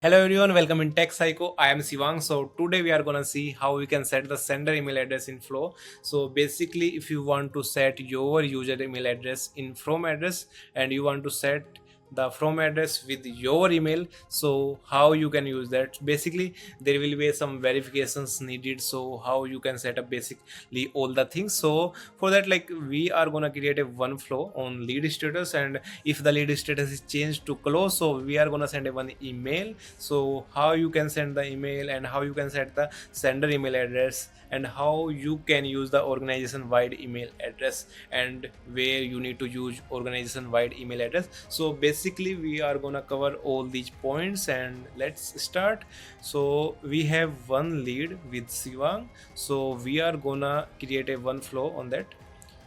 Hello everyone, welcome in Tech Psycho. I am Sivang. So today we are gonna see how we can set the sender email address in Flow. So basically, if you want to set your user email address in from address and you want to set the from address with your email, so how you can use that? Basically, there will be some verifications needed. So how you can set up basically all the things. So for that, like we are gonna create a one flow on lead status, and if the lead status is changed to close, so we are gonna send a one email. So how you can send the email and how you can set the sender email address and how you can use the organization wide email address and where you need to use organization wide email address. So basically we are gonna cover all these points and let's start. So we have one lead with Sivang, so we are gonna create a one flow on that.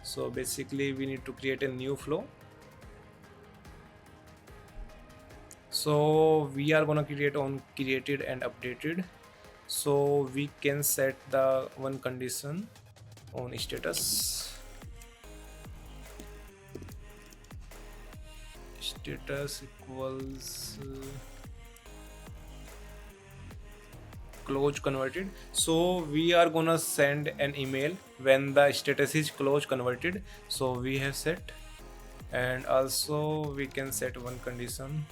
So basically we need to create a new flow. So we are gonna create on created and updated. So we can set the one condition on status equals close converted. So we are gonna send an email when the status is close converted. So we have set, and also we can set one condition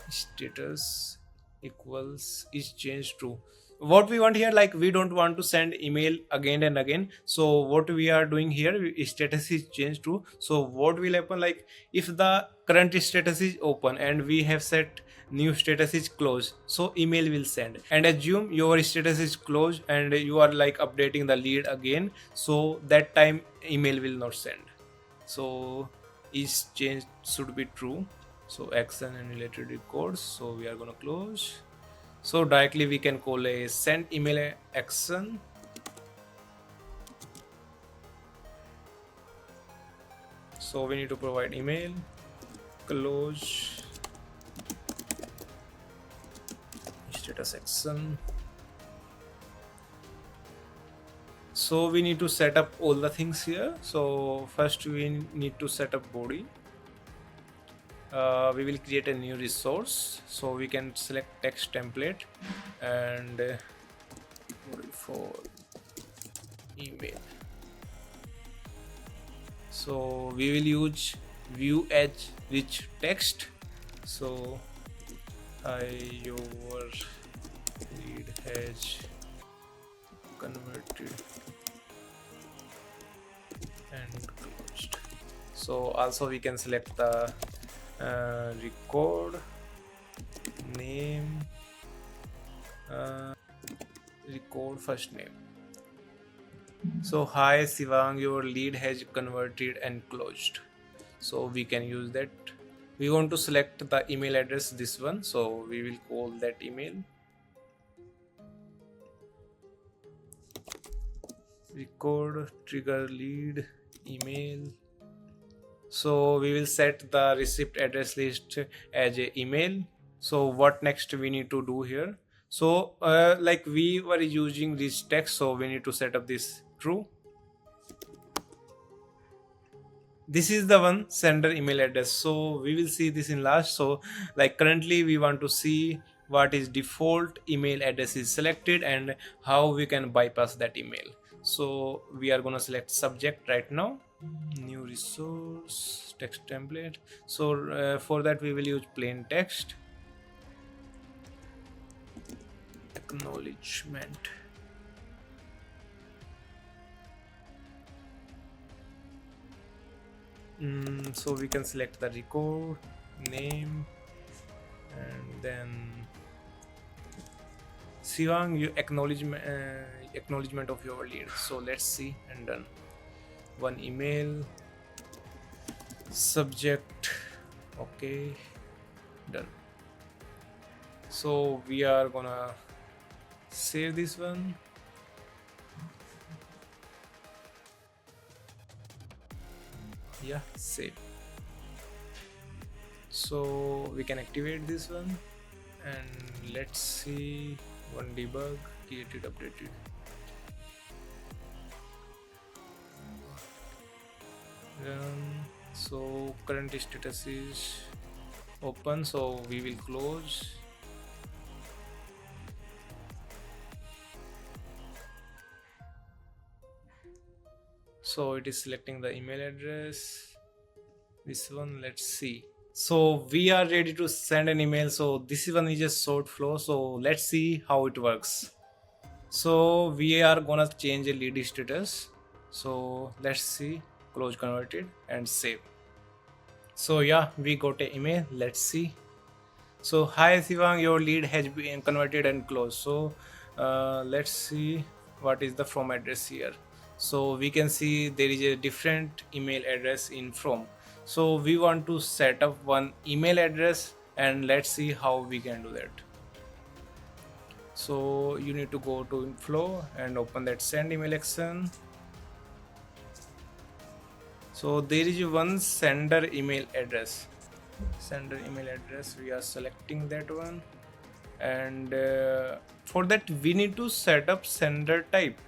status equals is changed to what we want here. Like we don't want to send email again and again, so what we are doing here, status is changed to. So what will happen, like if the current status is open and we have set new status is closed, so email will send. And assume your status is closed and you are like updating the lead again, so that time email will not send. So is changed should be true. So action and related records, so we are gonna close. So directly we can call a send email action. So we need to provide email close status action. So we need to set up all the things here. So first we need to set up body. We will create a new resource, so we can select text template and for email. So we will use view edge rich text. So your lead has converted and closed. So also we can select the record name, record first name. So hi Sivang, your lead has converted and closed. So we can use that. We want to select the email address, this one, so we will call that email. Record trigger lead email. So we will set the receipt address list as a email. So what next we need to do here? So like we were using this text, so we need to set up this true. This is the one sender email address, so we will see this in last. So like currently we want to see what is default email address is selected and how we can bypass that email. So we are gonna select subject right now, new resource text template. So for that we will use plain text, acknowledgement. So we can select the record name and then Sivang, you acknowledgement of your lead. So let's see, and done. One email, subject, okay, done. So we are gonna save this one. Yeah, save. So we can activate this one and let's see one debug created updated. So current status is open, so we will close. So it is selecting the email address, this one. Let's see. So we are ready to send an email. So this one is just short flow, so let's see how it works. So we are gonna change a lead status, so let's see. Close, converted, and save. So yeah, we got an email. Let's see. So hi Sivang, your lead has been converted and closed. So let's see what is the from address here. So we can see there is a different email address in from. So we want to set up one email address, and let's see how we can do that. So you need to go to inflow and open that send email action. So there is one sender email address. Sender email address, we are selecting that one, and for that we need to set up sender type.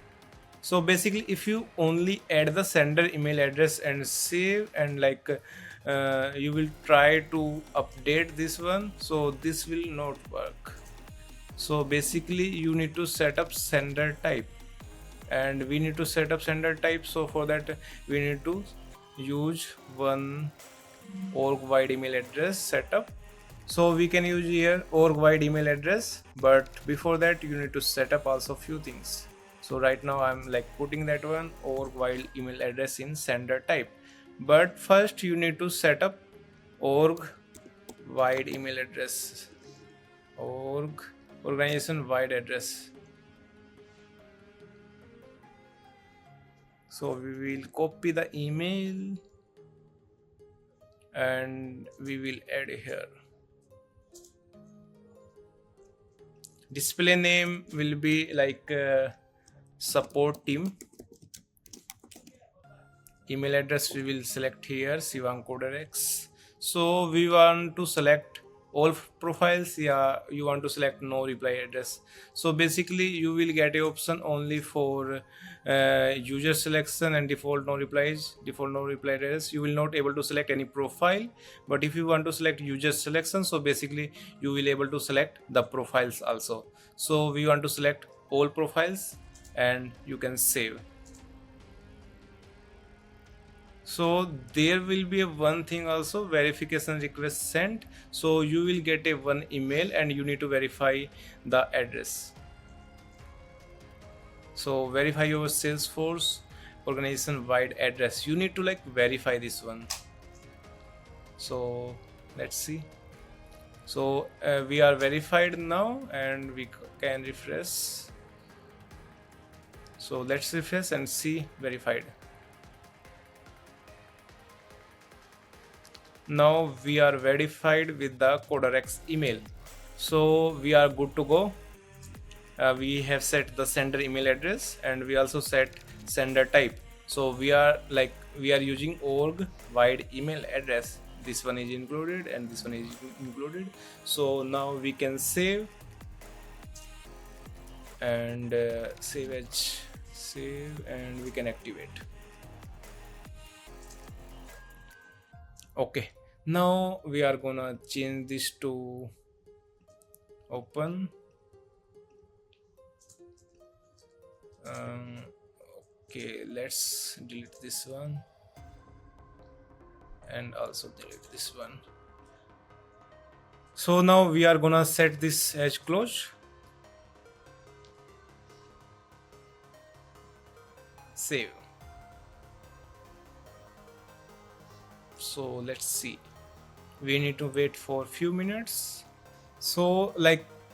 So basically if you only add the sender email address and save, and you will try to update this one, so this will not work. So basically you need to set up sender type, and we need to set up sender type. So for that we need to use one org wide email address setup. So we can use here org wide email address, but before that you need to set up also few things. So right now I'm putting that one org wide email address in sender type, but first you need to set up org wide email address, organization wide address. So we will copy the email and we will add here. Display name will be support team. Email address we will select here Sivang Coderex. So we want to select all profiles. Yeah, you want to select no reply address. So basically you will get a option only for user selection and default no replies, default no reply address. You will not able to select any profile, but if you want to select user selection, so basically you will able to select the profiles also. So we want to select all profiles, and you can save. So there will be a one thing also, verification request sent. So you will get a one email and you need to verify the address. So verify your Salesforce organization wide address. You need to verify this one. So let's see. So we are verified now, and we can refresh. So let's refresh and see verified. Now we are verified with the Coderex email, so we are good to go. We have set the sender email address, and we also set sender type. So we are using org wide email address. This one is included and this one is included. So now we can save and save, and we can activate. Okay, now we are gonna change this to open. Okay, let's delete this one and also delete this one. So now we are gonna set this as close. Save. So let's see, we need to wait for few minutes. So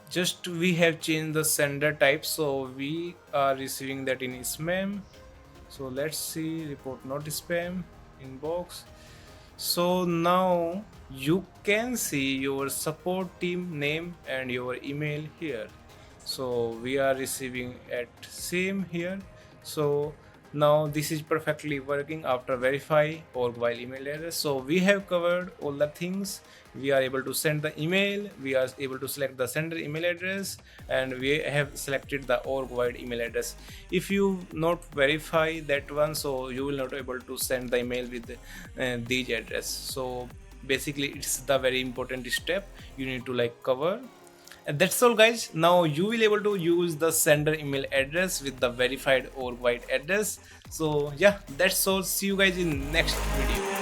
just we have changed the sender type, so we are receiving that in spam. So let's see, report not spam, inbox. So now you can see your support team name and your email here. So we are receiving at same here. So now this is perfectly working after verify org while email address. So we have covered all the things. We are able to send the email, we are able to select the sender email address, and we have selected the org wide email address. If you not verify that one, so you will not able to send the email with these address. So basically it's the very important step you need to like cover. And that's all guys. Now you will able to use the sender email address with the verified or white address. So yeah, that's all. See you guys in next video.